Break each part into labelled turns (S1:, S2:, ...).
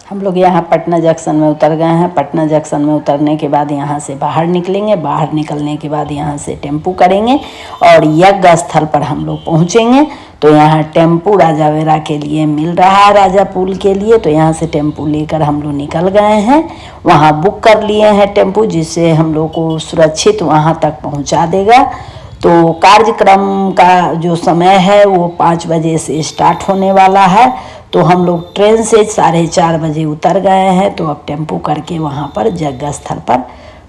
S1: हम लोग यहाँ पटना जंक्शन में उतर गए हैं। पटना जंक्शन में उतरने के बाद यहाँ से बाहर निकलेंगे। बाहर निकलने के बाद यहाँ से टेम्पू करेंगे और यज्ञ स्थल पर हम लोग पहुँचेंगे। तो यहाँ टेम्पू राजावेरा के लिए मिल रहा है, राजा पुल के लिए। तो यहाँ से टेम्पू लेकर हम लोग निकल गए हैं। वहाँ बुक कर लिए हैं टेम्पू, जिससे हम लोग को सुरक्षित वहाँ तक पहुँचा देगा। तो कार्यक्रम का जो समय है वो 5 बजे से स्टार्ट होने वाला है। तो हम लोग ट्रेन से 4:30 बजे उतर गए हैं। तो अब टेम्पू करके वहाँ पर यज्ञ स्थल पर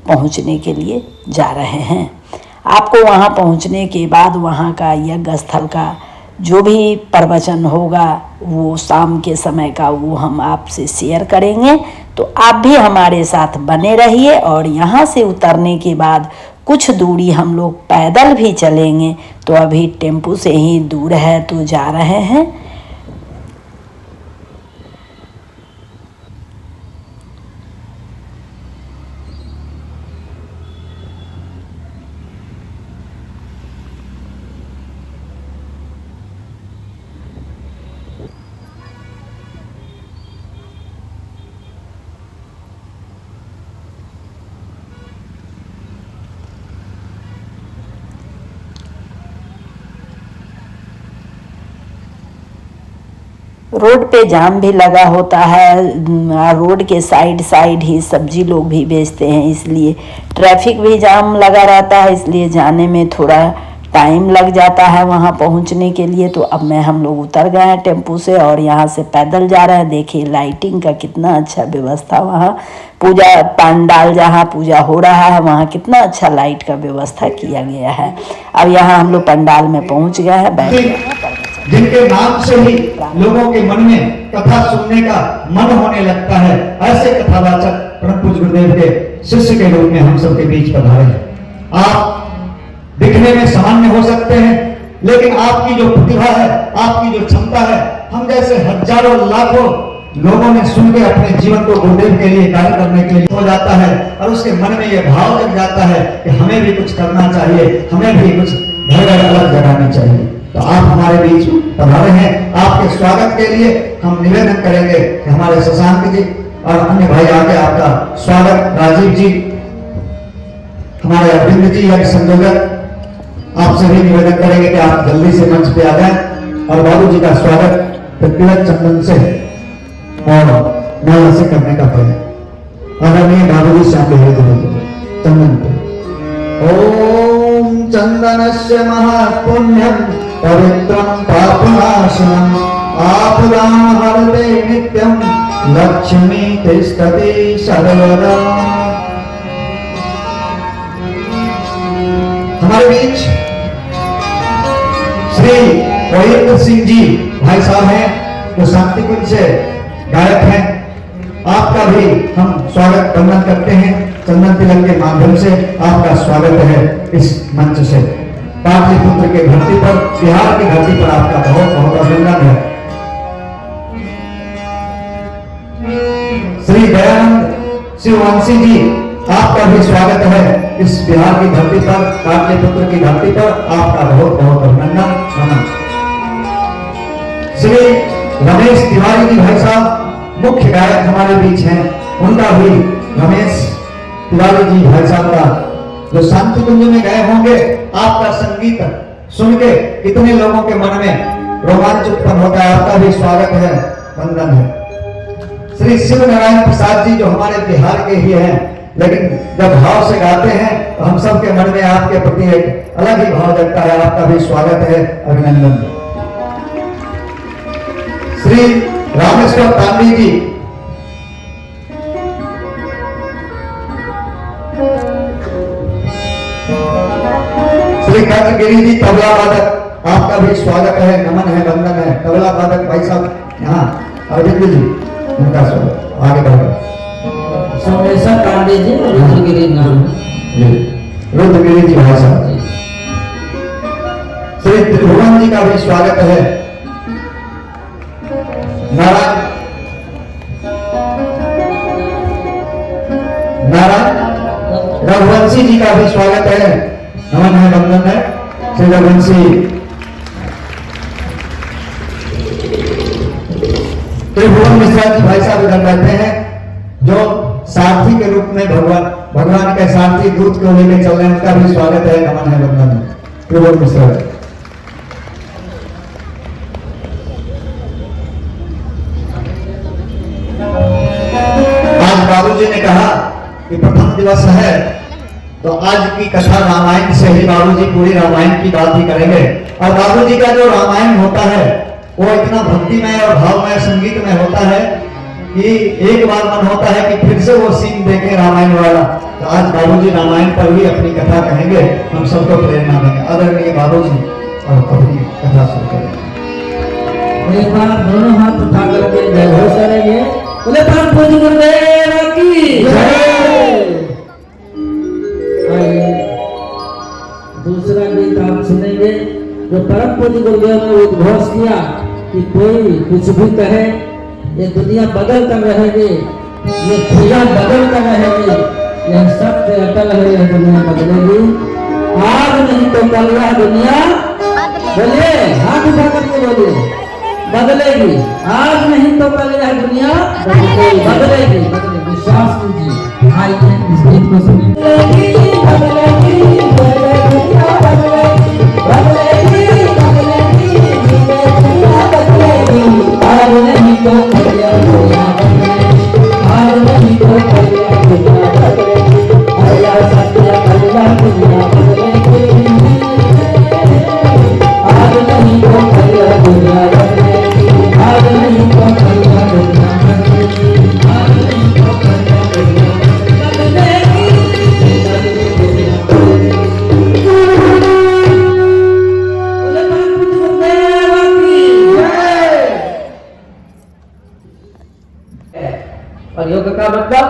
S1: पहुँचने के लिए जा रहे हैं। आपको वहाँ पहुँचने के बाद वहाँ का यज्ञ स्थल का जो भी प्रवचन होगा वो शाम के समय का वो हम आपसे शेयर करेंगे। तो आप भी हमारे साथ बने रहिए। और यहाँ से उतरने के बाद कुछ दूरी हम लोग पैदल भी चलेंगे। तो अभी टेम्पू से ही दूर है तो जा रहे हैं। रोड पे जाम भी लगा होता है। रोड के साइड ही सब्जी लोग भी बेचते हैं, इसलिए ट्रैफिक भी जाम लगा रहता है। इसलिए जाने में थोड़ा टाइम लग जाता है वहाँ पहुँचने के लिए। तो अब हम लोग उतर गए हैं टेम्पू से और यहाँ से पैदल जा रहे हैं। देखिए लाइटिंग का कितना अच्छा व्यवस्था, वहाँ पूजा पंडाल जहाँ पूजा हो रहा है वहाँ कितना अच्छा लाइट का व्यवस्था किया गया है। अब यहाँ हम लोग पंडाल में पहुँच गए हैं, बैठ गए हैं।
S2: जिनके नाम से ही लोगों के मन में कथा सुनने का मन होने लगता है, ऐसे कथावाचक परम पूज्य गुरुदेव के शिष्य के रूप में हम सबके बीच पधारे हैं। आप दिखने में सामान्य हो सकते हैं, लेकिन आपकी जो प्रतिभा है, आपकी जो क्षमता है, हम जैसे हजारों लाखों लोगों ने सुन के अपने जीवन को गुरुदेव के लिए कार्य करने के लिए हो जाता है और उसके मन में यह भाव जग जाता है कि हमें भी कुछ करना चाहिए, हमें भी कुछ घर अलग जगानी चाहिए। तो आप हमारे बीच पधारे हैं। आपके स्वागत के लिए हम निवेदन करेंगे कि हमारे शशांक जी और अन्य भाई आगे आपका स्वागत, राजीव जी, हमारे अरविंद जी या संयोजक, आपसे भी निवेदन करेंगे कि आप जल्दी से मंच पे आ जाएं। और बाबू जी का स्वागत व्यक्तिगत चंदन से और माला से करने का प्रयास। आदरणीय बाबू जी श्याम चंदन को ओम चंदनस्य महापुण्यम पवित्रं पापनाशनम् आपदां हरते नित्यं लक्ष्मी तिष्ठति सर्वदा। हमारे बीच श्री वहींद्र सिंह जी भाई साहब हैं, जो शांति कुंज से गायक हैं। आपका भी हम स्वागत वंदन करते हैं। चंदन तिलक के माध्यम से आपका स्वागत है इस मंच से। पाटलिपुत्र के धरती पर, बिहार की धरती पर आपका बहुत बहुत अभिनंदन है। श्री दयानंद शिववंशी जी, आपका भी स्वागत है इस बिहार की धरती पर, पाटलिपुत्र की धरती पर। आपका बहुत बहुत अभिनंदन, नमन। श्री रमेश तिवारी जी भाई साहब मुख्य गायक हमारे बीच हैं। उनका भी, रमेश तिवारी जी भाई साहब का, जो शांति कुंज में गए होंगे, आपका संगीत सुन के कितने लोगों के मन में रोमांच उत्पन्न होता है। आपका भी स्वागत है, वंदन है। श्री शिव नारायण प्रसाद जी, जो हमारे बिहार के ही हैं, लेकिन जब भाव से गाते हैं तो हम सबके मन में आपके प्रति एक अलग ही भाव जगता है। आपका भी स्वागत है, अभिनंदन। श्री रामेश्वर तांडी जी, श्री गिरी जी तबला वादक, आपका भी स्वागत है, नमन है, वंदन है। तबला वादक भाई साहब यहाँ, अरविंद जी, उनका स्वागत। आगे बढ़ो।
S3: सोमेश्वर पांडे जी, रुद्रगिरी नाम
S2: जी, रुद्रगिरी जी भाई साहब। श्री त्रिभुवन जी का भी स्वागत है। नारायण रघुवंशी जी का भी स्वागत है, नमन है, वंदन है। श्री रघुवंशी त्रिभुवन मिश्रा जी भाई साहब इधर बैठे में भगवान के सारथी दूत को लेकर चल रहे हैं, उनका भी स्वागत है, नमन है, वंदन है। त्रिभुवन मिश्रा आज बाबूजी ने कहा कि प्रथम दिवस है, तो आज की कथा रामायण से ही बाबूजी पूरी रामायण की बात ही करेंगे। और बाबूजी का जो रामायण होता है वो इतना भक्तिमय और भावमय संगीत में होता है कि एक बार मन होता है कि फिर से वो सीन देखें रामायण वाला। तो आज बाबूजी रामायण पर भी अपनी कथा कहेंगे, हम सबको प्रेरणा देंगे। आदरणीय बाबूजी और अपनी कथा शुरू करेंगे।
S3: एक बार दोनों हाथ उठा करके जय घोष करेंगे, बोले परम पूज्य गुरुदेव की जय। आइए दूसरा गीत आप सुनेंगे जो परम पूज्य गुरुदेव ने उद्घोष किया कि कोई कुछ भी कहे, ये दुनिया बदल कर रहेगी, ये दुनिया बदल कर रहेगी, यह सत्य अटल है, यह दुनिया बदलेगी। आज नहीं तो कल यह दुनिया बोलिए, हाथ उठा करके बोलिए, बदलेगी। आज नहीं तो कल यह दुनिया बदलेगी। विश्वास कीजिए। आइए इस गीत को सुनिए। आज नहीं तो कल यह दुनिया बदलेगी, आज नहीं तो कल यह दुनिया बदलेगी, अया सत्य कल यह दुनिया बदलेगी। आज नहीं तो कल यह दुनिया बदलेगी, आज नहीं तो कल यह दुनिया बदलेगी, आज नहीं तो कल यह दुनिया बदलेगी, दुनिया बदलेगी। बोले परम पूज्य गुरुदेव की जय। और योग का मतलब,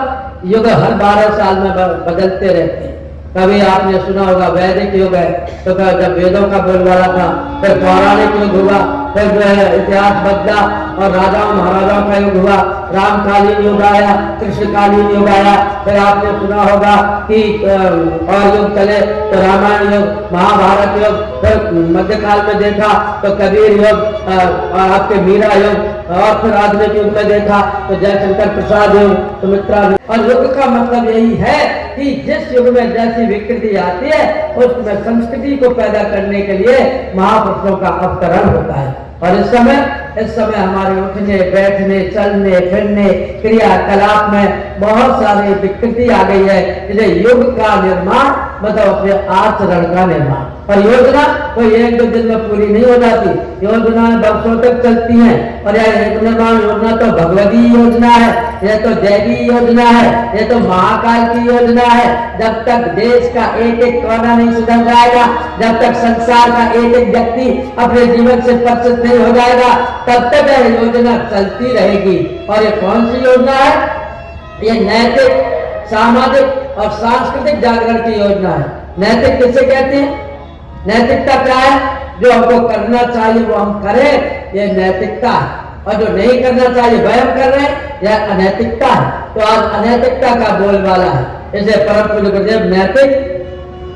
S3: योग हर 12 साल में बदलते रहते हैं। कभी आपने सुना होगा वैदिक युग है, तो जब वेदों का बोलबाला था, फिर पौराणिक युग हुआ, फिर जो है इतिहास बदला और राजाओं महाराजाओं का युग हुआ, रामकालीन युग आया, कृष्णकालीन युग आया, फिर आपने सुना होगा कि और युग चले तो रामायण युग, महाभारत युग, फिर मध्यकाल में देखा तो कबीर युग, आपके मीरा युग, और फिर आधुनिक युग में देखा तो जयशंकर प्रसाद युग, सुमित्रा युग। और युग का मतलब यही है कि जिस युग में जैसी विकृति आती है उसमें संस्कृति को पैदा करने के लिए महापुरुषों का अवतरण होता है। और इस समय हमारे उठने बैठने चलने फिरने क्रियाकलाप में बहुत सारी विकृति आ गई है। इसे युग का निर्माण मतलब अपने आचरण का निर्माण। और योजना कोई 1-2 दिन में पूरी नहीं हो जाती, योजनाएं वर्षों तक चलती हैं। और यह युग निर्माण योजना तो भगवती योजना है, यह तो दैवी योजना है, यह तो महाकाल की योजना है। जब तक देश का एक एक कोना नहीं सुधर जाएगा, जब तक संसार का एक एक व्यक्ति अपने जीवन से परिचित नहीं हो जाएगा, तब तक यह योजना चलती रहेगी। और ये कौन सी योजना है? ये नैतिक, सामाजिक और सांस्कृतिक जागरण की योजना है। नैतिक किसे कहते हैं? नैतिकता क्या है? जो हमको करना चाहिए वो हम करें, ये नैतिकता है। और जो नहीं करना चाहिए वह हम कर रहे हैं, यह अनैतिकता है। तो आज अनैतिकता का बोलबाला है। इसे परम पूज्य गुरुदेव नैतिक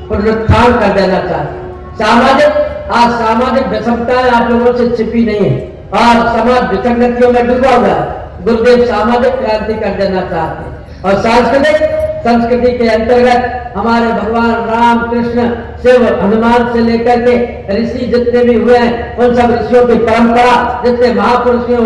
S3: पुनरुत्थान कर देना चाहते। सामाजिक, आज सामाजिक विषमताएं आप लोगों से छिपी नहीं है और समाज विसंगतियों में डूबा हुआ है। गुरुदेव सामाजिक क्रांति कर देना चाहते हैं। और सांस्कृतिक, संस्कृति के अंतर्गत हमारे भगवान राम कृष्ण शिव हनुमान से लेकर के ऋषि जितने भी हुए हैं, उन सब ऋषियों की परंपरा, जितने महापुरुष हैं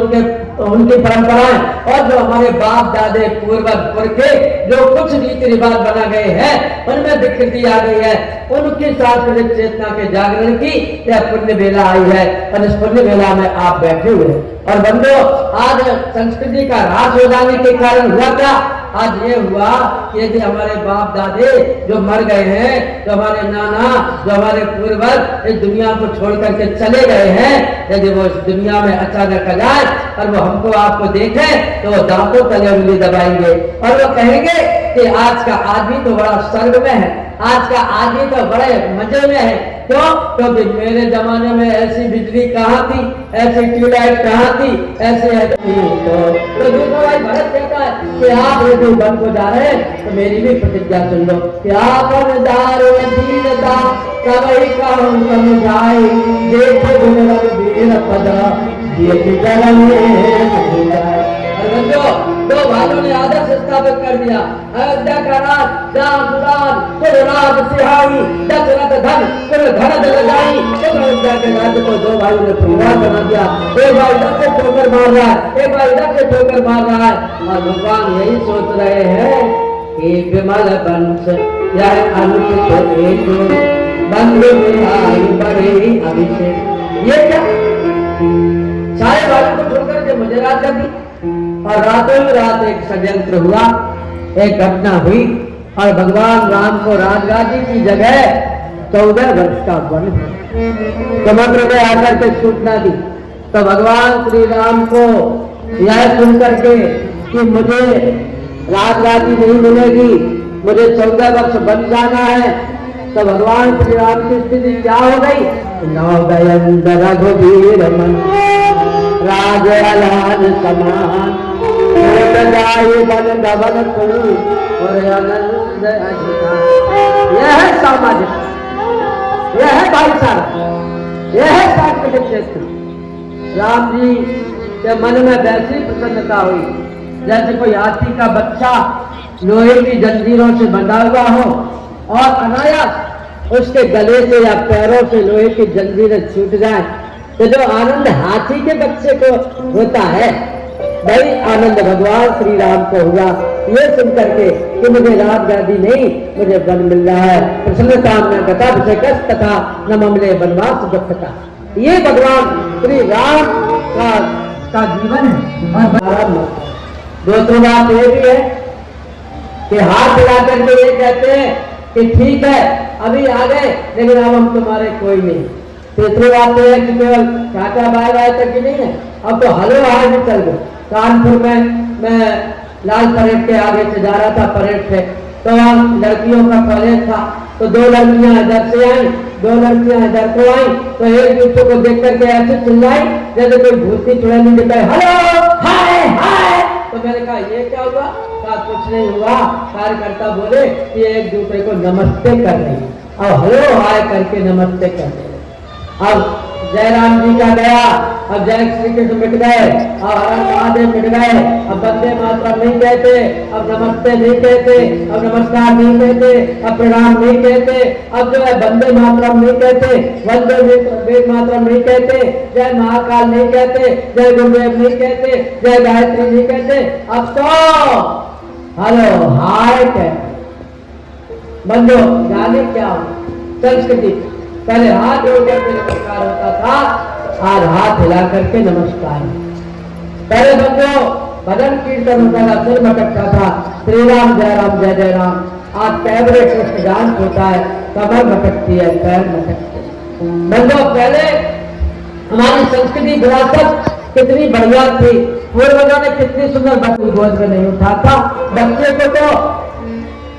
S3: उनकी परंपराएं, और जो हमारे बाप दादे पूर्वज पुरखे जो कुछ रीति रिवाज बना गए हैं उनमें विकृति आ गई है, उनकी सांस्कृतिक चेतना के जागरण की यह पुण्य बेला आई है। और इस पुण्य बेला में आप बैठे हुए हैं। और बंधुओं, आज संस्कृति का ह्रास हो जाने के कारण हुआ क्या? आज ये हुआ कि यदि हमारे बाप दादे जो मर गए हैं, जो हमारे नाना, जो हमारे पूर्वज इस दुनिया को छोड़ करके चले गए हैं, यदि वो इस दुनिया में अचानक आ जाए और वो हमको आपको देखे तो वो दांतों तले उंगली दबाएंगे और वो कहेंगे कि आज का आदमी तो बड़ा स्वर्ग में है, आज का आदमी तो बड़े मजे में है। क्यों? क्योंकि मेरे जमाने में ऐसी बिजली कहाँ थी, ऐसी ट्यूबलाइट कहाँ थी, ऐसे तो दूसरा भाई भरत कहता है कि आप यदि वन को जा रहे हैं तो मेरी भी प्रतिज्ञा सुन लो कि आप दीनता कवई कहूँ समुझाए देखे मेरा वीर पदा ये दो भाइयों ने आदर्श स्थापित कर दिया। अयोध्या का राज राम राज कुल राज सिहाई दशरथ धन कुल धन दलगाई। तो अयोध्या के राज्य को दो भाइयों ने परिवार बना दिया। एक भाई इधर से ठोकर मार रहा है, एक भाई इधर से ठोकर मार रहा है। और भगवान यही सोच रहे हैं कि विमल वंश यह अनुचित एक बंधु मिलाई बड़े अभिषेक। ये क्या सारे भाइयों को छोड़कर के मुझे राज कर दी। और रातों रात एक षड्यंत्र हुआ, एक घटना हुई और भगवान राम को राजगादी की जगह 14 वर्ष का वन समुद्र में आकर के सूचना दी। तो भगवान श्री राम को यह सुन करके कि मुझे राजगादी नहीं मिलेगी, मुझे 14 वर्ष बन जाना है, तो भगवान श्री राम की स्थिति क्या हो गई? नवदयंत रघुवीर मन राज अलान समान बन गवन कुरु और आनंद अधिकार। यह है सामाजिक, यह है भाईचारा, यह है सांस्कृतिक क्षेत्र। राम जी के मन में वैसी प्रसन्नता हुई जैसे कोई हाथी का बच्चा लोहे की जंजीरों से बंधा हुआ हो और अनायास उसके गले से या पैरों से लोहे की जंजीरें छूट जाए। तो जो आनंद हाथी के बच्चे को होता है, वही आनंद भगवान श्री राम को हुआ ये सुन करके कि मुझे राजगादी नहीं, मुझे वन मिल रहा है। प्रसन्नता में गता विषय तथा न ममले वनवास दुखता। ये भगवान श्री राम का जीवन है। दूसरी बात ये भी है कि हाथ हिला करके ये कहते हैं कि ठीक है अभी आ गए लेकिन अब हम तुम्हारे कोई नहीं। तीसरी बात यह है कि केवल टाटा बाय बाय तक ही नहीं है, अब तो हलो हाय भी चल गए। कानपुर में मैं लाल परेड के आगे से जा रहा था, परेड से, तो वहाँ लड़कियों का कॉलेज था। तो दो लड़कियां इधर से आई, दो लड़कियां इधर को आई, तो एक दूसरे को देख करके ऐसे चिल्लाई जैसे कोई भूतनी चुड़ैली दिखाई, हेलो हाय हाय। तो मैंने कहा ये क्या हुआ? कहा कुछ नहीं हुआ। कार्यकर्ता बोले कि एक दूसरे को नमस्ते कर रही है और हेलो हाय करके नमस्ते कर रहे। अब जयराम जी का गया, अब जय श्री कृष्ण मिट गए और हर महादेव मिट गए। अब वंदे मातरम नहीं कहते, अब नमस्ते नहीं कहते, अब नमस्कार नहीं कहते, अब प्रणाम नहीं कहते, अब जो है वंदे मातरम नहीं कहते, वंदे मातरम नहीं कहते, जय महाकाल नहीं कहते, जय गुरुदेव नहीं कहते, जय गायत्री नहीं कहते, अब तो हेलो हाय कहते। बंदो जाने क्या हो संस्कृति, पहले हाथ जोड़ करके नमस्कार होता था, आज हाथ हिला करके नमस्कार। पहले बंदो भजन कीर्तन होता था, सिर मटकता था, श्री राम जय जय राम। आज पैर कृष्ण डांस होता है, कमर मटकती है, पैर मटकते हैं। बंदो पहले हमारी संस्कृति विरासत कितनी बढ़िया थी, पूर्वजों ने कितनी सुंदर बच्ची गोद में नहीं उठाता, बच्चे को तो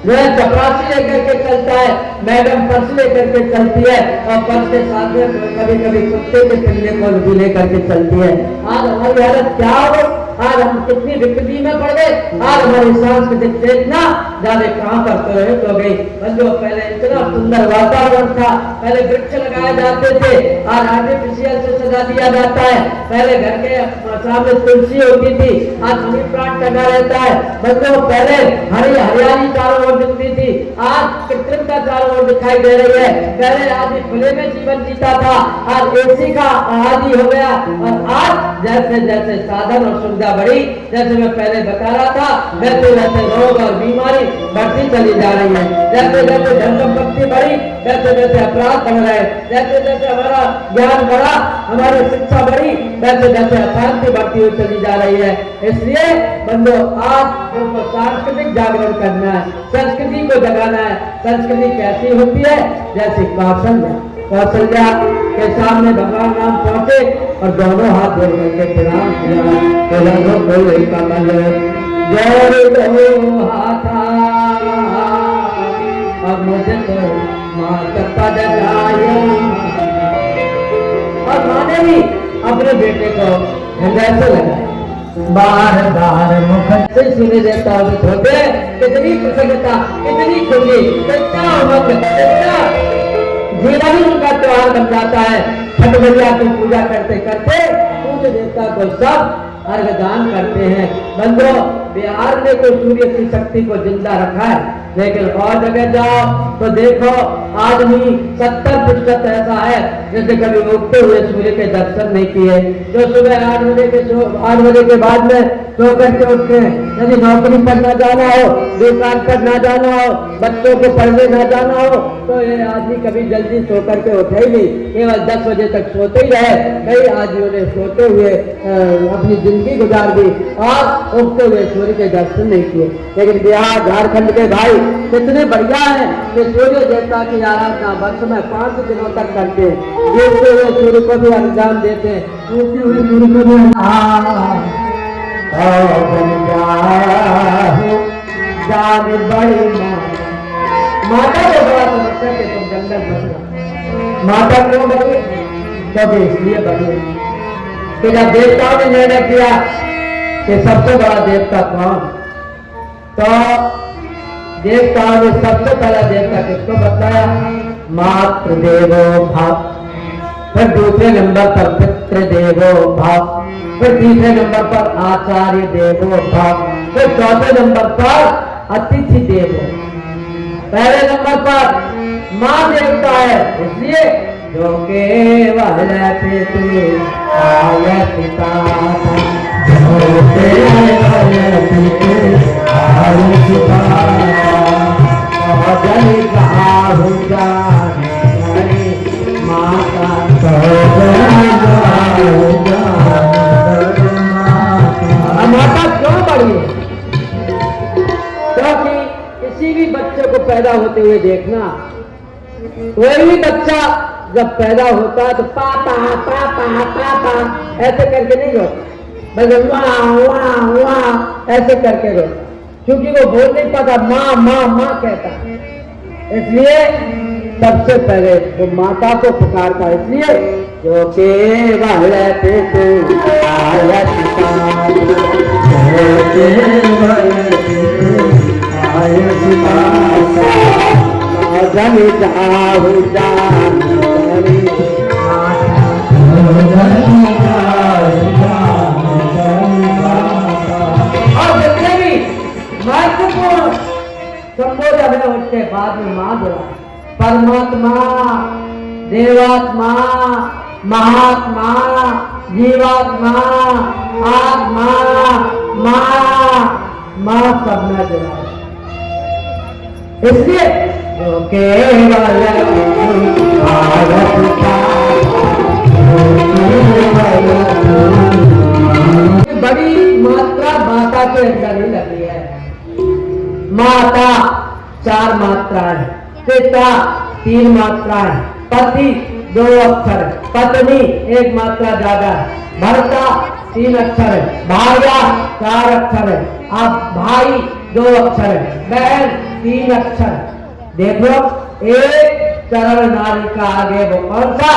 S3: वह चपरासी लेकर के चलता है, मैडम पर्स लेकर के चलती है और पर्स के साथ में कभी कभी कुत्ते के पिल्ले को भी लेकर के चलती है। आज हमारी हालत क्या हो? आज हम कितनी विकृति में पड़ गए। आज हमारी सांस्कृतिक चेतना जाने कहां पर तो गई। बंधुओं पहले इतना सुंदर वातावरण था, पहले वृक्ष लगाए जाते थे, आज आर्टिफिशियल से सजा दिया जाता है। पहले घर के सामने तुलसी होती थी, आज मनी प्लांट लगा रहता है। बंधुओं पहले हरियाली चारों ओर दिखती थी, आज कृत्रिमता चारों ओर दिखाई दे रही है। पहले आदमी खुले में जीवन जीता था, आज एसी का आदि हो गया। और आज जैसे जैसे साधन और सुविधा बढ़ी, जैसे मैं पहले बता रहा था, वैसे वैसे रोग और बीमारी बढ़ती चली जा रही है। जैसे जैसे धन संपत्ति बढ़ी, वैसे वैसे अपराध बढ़ रहे, जैसे जैसे हमारा ज्ञान बढ़ा, हमारी शिक्षा बढ़ी, वैसे वैसे अशांति बढ़ती हुई चली जा रही है। इसलिए बंधु आज हमको सांस्कृतिक जागरण करना है, संस्कृति को जगाना है। संस्कृति कैसी होती है? जैसे कौशल्या के सामने भगवान राम पहुंचे और दोनों हाथ जोड़ करके प्रणाम किया, तो लगो बोले कमल जोड़ दो हाथा अब मुझे तो मात पद लाया। और माँ ने भी अपने बेटे को हृदय से लगाया, बार बार मुख से सुने देता होते, कितनी प्रसन्नता, कितनी खुशी, कितना उमंग, कितना जीवन ही उनका त्योहार बन जाता है। छठ मैया की पूजा करते करते सूर्य देवता को सब अर्घ दान करते हैं। बंधुओं बिहार में तो सूर्य की शक्ति को जिंदा रखा है, लेकिन और जगह जाओ तो देखो आदमी 70% ऐसा है जैसे कभी उगते हुए सूर्य के दर्शन नहीं किए। जो सुबह 8 बजे के बाद में सो करके उठते हैं, यदि नौकरी पर ना जाना हो, दुकान पर ना जाना हो, बच्चों को पढ़ने ना जाना हो, तो ये आदमी कभी जल्दी सो करके उठे ही नहीं, केवल 10 बजे तक सोते ही रहे। कई आदमियों ने सोते हुए अपनी जिंदगी गुजार दी और उगते हुए सूर्य के दर्शन नहीं किए। लेकिन बिहार झारखंड के भाई कितने बढ़िया है कि सूर्य देवता की आराधना वर्ष में 5 दिनों तक करते हैं, डूबते हुए सूर्य को भी अंजाम देते हैं, उगते हुए सूर्य को भी जान बड़ी माता को बड़ा समझकर के तुम जंगल बचना। माता क्यों बनी? क्योंकि इसलिए बनी कि जब देवताओं ने निर्णय किया कि सबसे बड़ा देवता कौन, तो देवताओं ने सबसे पहला देवता किसको बताया? मातृ देवो भव, फिर दूसरे नंबर पर पितृ देवो भव, फिर तीसरे नंबर पर आचार्य देवो भव, फिर चौथे नंबर पर अतिथि देवो, पहले नंबर पर माँ देवता है, इसलिए जो केवल पितु आयतिता, जो केवल पितु आयतिता, जल गाहु जाने माता, माता क्यों बड़ी है? क्योंकि किसी भी बच्चे को पैदा होते हुए देखना, कोई भी बच्चा जब पैदा होता है तो पापा पापा पापा ऐसे करके नहीं रोता, बल्कि वाह वाह वाह ऐसे करके रोता, क्योंकि वो बोल नहीं पाता, माँ माँ माँ कहता है। इसलिए सबसे पहले वो माता को पुकारता, इसलिए जो केवल पितु आयतिता, जो केवल पितु आयतिता, जन जाहु जान बड़ी माता, और जितने भी महत्वपूर्ण संबोधन है उसके बाद में माँ बोला, परमात्मा, देवात्मा, महात्मा, जीवात्मा, आत्मा, माँ सबने जुड़ा। इसलिए जो केवल बड़ी मात्रा माता के अंदर ही लगी है। माता 4 मात्राएं, पिता 3 मात्राएं, पति 2 अक्षर, पत्नी 1 मात्रा ज्यादा है, भर्ता 3 अक्षर है, भाया 4 अक्षर है, अब भाई 2 अक्षर है, बहन 3 अक्षर है। देखो एक चरण नारी का आगे वो कौन सा?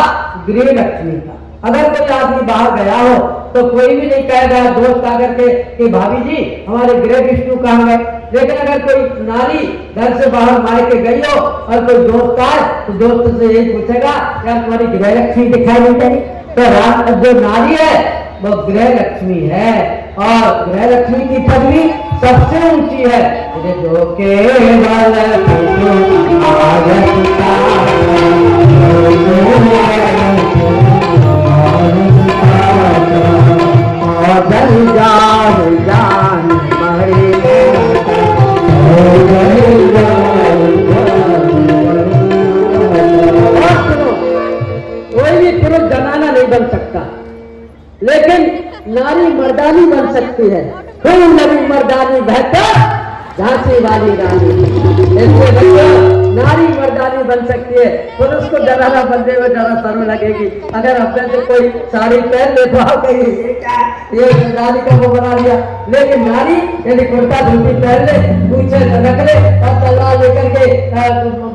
S3: गृह लक्ष्मी का। अगर कोई आदमी बाहर गया हो तो कोई भी नहीं कहेगा दोस्त आकर के कि भाभी जी हमारे गृह विष्णु कहाँ गए। लेकिन अगर कोई नारी घर से बाहर मायके गई हो और कोई दोस्त आए तो दोस्त से यही पूछेगा यार तुम्हारी गृह लक्ष्मी दिखाई नहीं देगी। तो जो नारी है वो गृह लक्ष्मी है और गृह लक्ष्मी की पदवी सबसे ऊंची है। जो केवल कोई भी पुरुष जनाना नहीं बन सकता, लेकिन नारी मर्दानी बन सकती है। खूब नरी मर्दानी बेहतर झांसी वाली रानी। इसलिए बच्चों नारी मर्दानी बन सकती है। पुरुष को जनाना बनने में जरा शर्म लगेगी। अगर अपने से कोई साड़ी पहन ले तो कहीं ये नारी का वो बना लिया, लेकिन नारी यदि कुर्ता धोती पहन ले, पूछे रख ले और तलवार लेकर के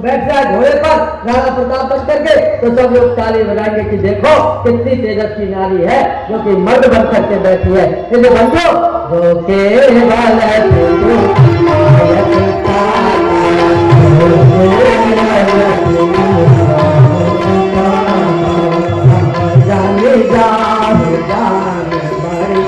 S3: बैठ जाए घोड़े पर राणा प्रताप बन करके, तो सब लोग ताली बजाएंगे कि देखो कितनी तेजस्वी नारी है जो कि मर्द बन करके बैठी है। इसलिए बंधो जो केवल जाने जान बड़ी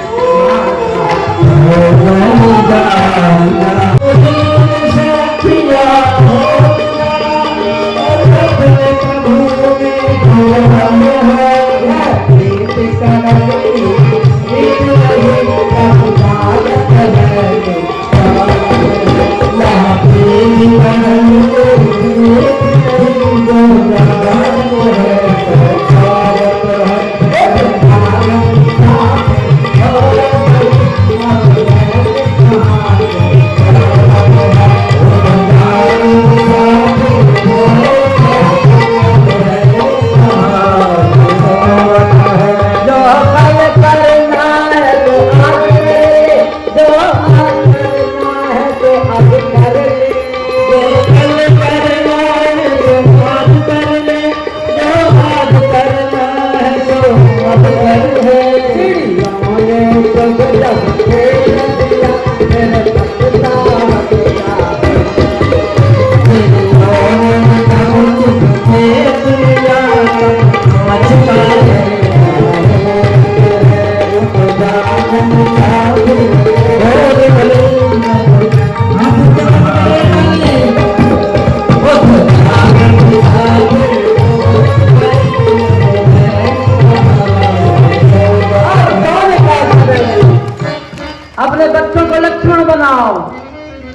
S3: अपने बच्चों को लक्ष्मण बनाओ,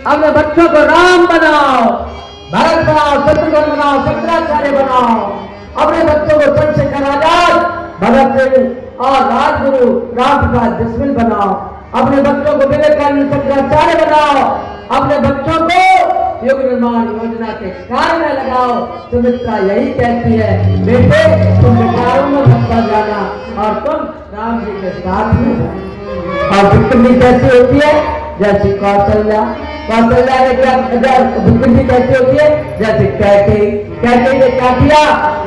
S3: अपने बच्चों को राम बनाओ, भरत बनाओ, शत्रुघ्न बनाओ, शंकराचार्य बनाओ, अपने बच्चों को चंद्रशेखर आजाद, भगत सिंह और राजगुरु रामप्रसाद बिस्मिल बनाओ, अपने बच्चों को विवेकानंद शंकराचार्य बनाओ, अपने बच्चों को युग निर्माण योजना के कार्य में लगाओ। सुमित्रा यही कहती है, बेटे तुम विकारों में मत जाना और तुम राम जी के साथ में जाना। और विक्रमी कैसी होती है? जैसे कौशल्या, कौशल्या ने क्या, विक्रमी कैसी होती है? जैसे कैकेयी, कैकेयी ने क्या किया?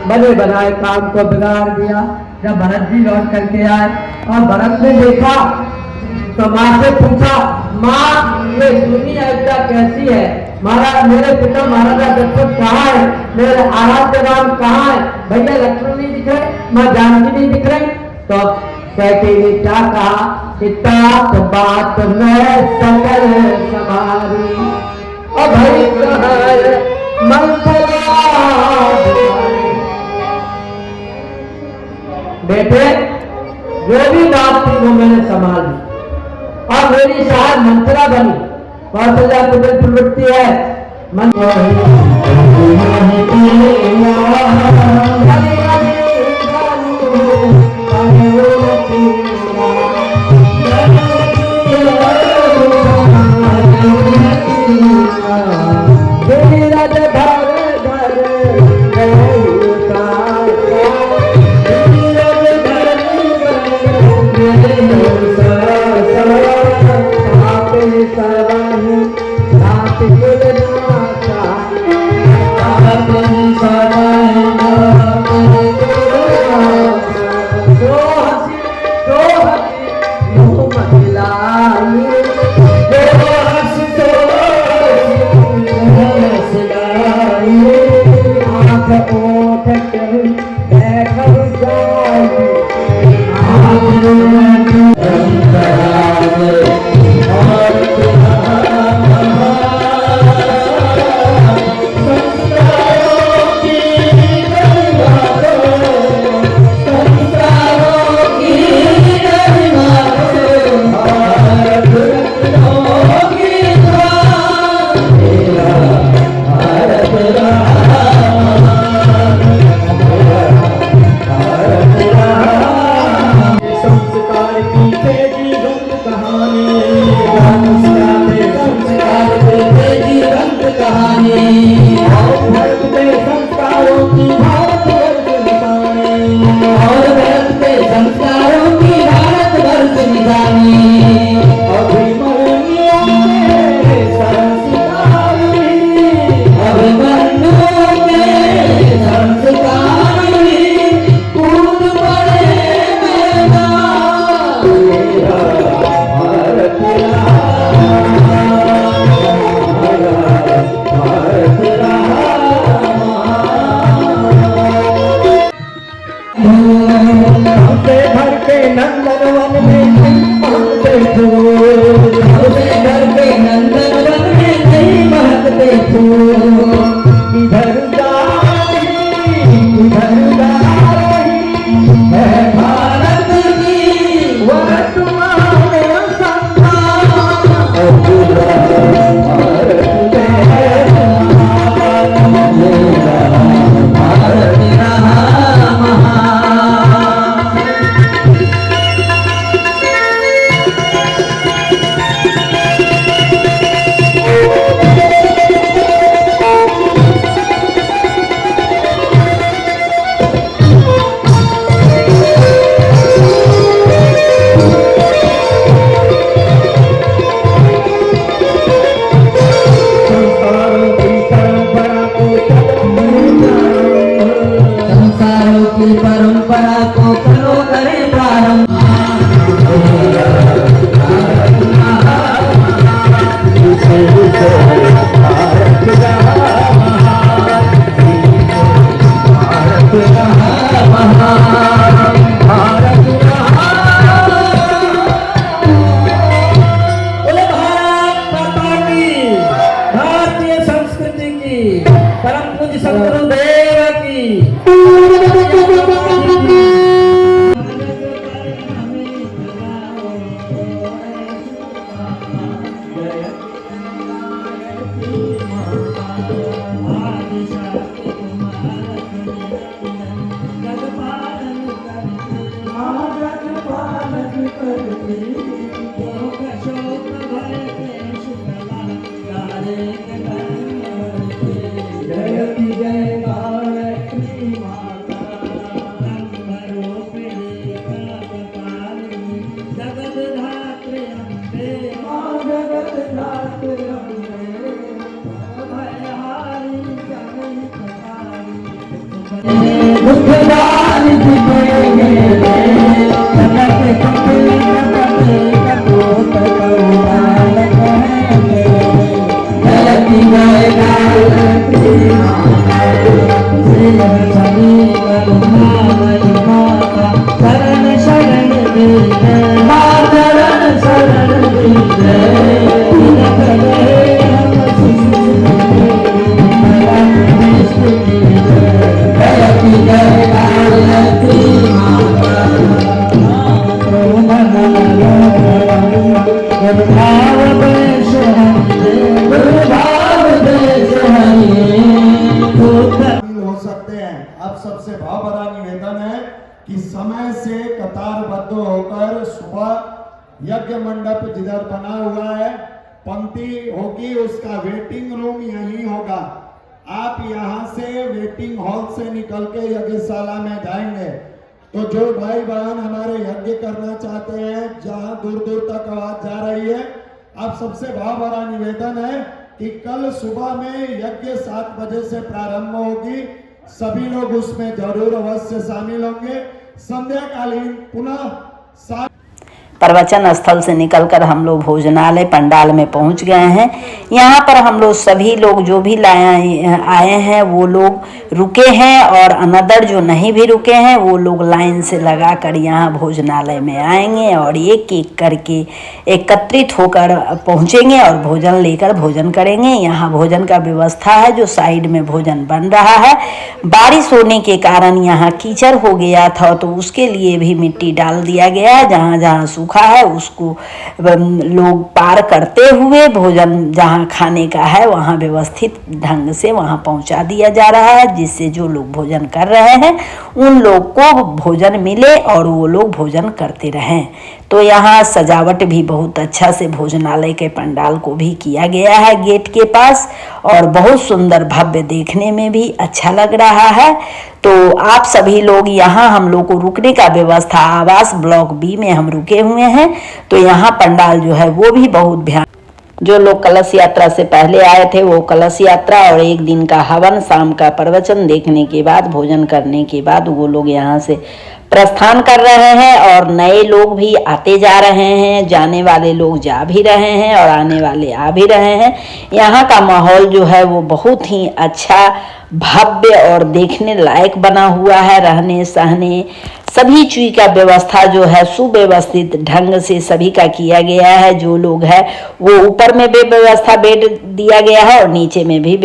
S3: बने बनाए काम को बिगाड़ दिया। जब भरत जी लौट करके आए और भरत ने देखा तो माँ से पूछा, माँ ये सुनी अयोध्या कैसी है? मेरे पिता महाराजा दशरथ कहाँ है? मेरे आराध्य राम कहाँ है? भैया लक्ष्मण नहीं दिख रहे, माँ जानकी नहीं दिख रही। तो कैकेयी ने क्या कहा? तात बात में सकल समारी और भाई बेटे जो भी बात थी वो मैंने संभाल ली और मेरी सहाय मंत्रा बनी। कौशल्या कुशल प्रवृत्ति है
S4: Sarvahana
S3: सतगुरुदेव की।
S4: हो सकते हैं। अब सबसे भाव भरा निवेदन है कि समय से कतारबद्ध होकर सुबह यज्ञ मंडप जिधर बना हुआ है पंक्ति होगी, उसका वेटिंग रूम यही होगा। आप यहाँ से वेटिंग हॉल से निकल के यज्ञशाला में जाएंगे तो जो भाई बहन हमारे यज्ञ करना चाहते हैं, जहाँ दूर दूर तक आवाज जा रही है, आप सबसे भाव भरा निवेदन है कि कल सुबह में यज्ञ 7 बजे से प्रारंभ होगी। सभी लोग उसमें जरूर अवश्य शामिल होंगे। संध्याकालीन पुनः
S1: प्रवचन स्थल से निकलकर हम लोग भोजनालय पंडाल में पहुंच गए हैं। यहाँ पर हम लोग सभी लोग जो भी आए हैं वो लोग रुके हैं और अनदर जो नहीं भी रुके हैं वो लोग लाइन से लगाकर यहाँ भोजनालय में आएंगे और एक एक करके एकत्रित होकर पहुँचेंगे और भोजन लेकर भोजन करेंगे। यहाँ भोजन का व्यवस्था है, जो साइड में भोजन बन रहा है। बारिश होने के कारण यहाँ कीचड़ हो गया था तो उसके लिए भी मिट्टी डाल दिया गया है। जहाँ जहाँ सूखा है उसको लोग पार करते हुए भोजन जहाँ खाने का है वहाँ व्यवस्थित ढंग से वहाँ पहुँचा दिया जा रहा है, जिससे जो लोग भोजन कर रहे हैं उन लोग को भोजन मिले और वो लोग भोजन करते रहें। तो यहाँ सजावट भी बहुत अच्छा से भोजनालय के पंडाल को भी किया गया है गेट के पास और बहुत सुंदर भव्य, देखने में भी अच्छा लग रहा है। तो आप सभी लोग यहाँ हम लोग को रुकने का व्यवस्था आवास ब्लॉक बी में हम रुके हुए हैं। तो यहाँ पंडाल जो है वो भी बहुत ध्यान, जो लोग कलश यात्रा से पहले आए थे वो कलश यात्रा और एक दिन का हवन, शाम का प्रवचन देखने के बाद भोजन करने के बाद वो लोग यहाँ से प्रस्थान कर रहे हैं और नए लोग भी आते जा रहे हैं, जाने वाले लोग जा भी रहे हैं और आने वाले आ भी रहे हैं। यहाँ का माहौल जो है वो बहुत ही अच्छा, भव्य और देखने लायक बना हुआ है। रहने सहने सभी चीज का व्यवस्था जो है सुव्यवस्थित ढंग से सभी का किया गया है। जो लोग है वो ऊपर में भी व्यवस्था बेड दिया गया है और नीचे में भी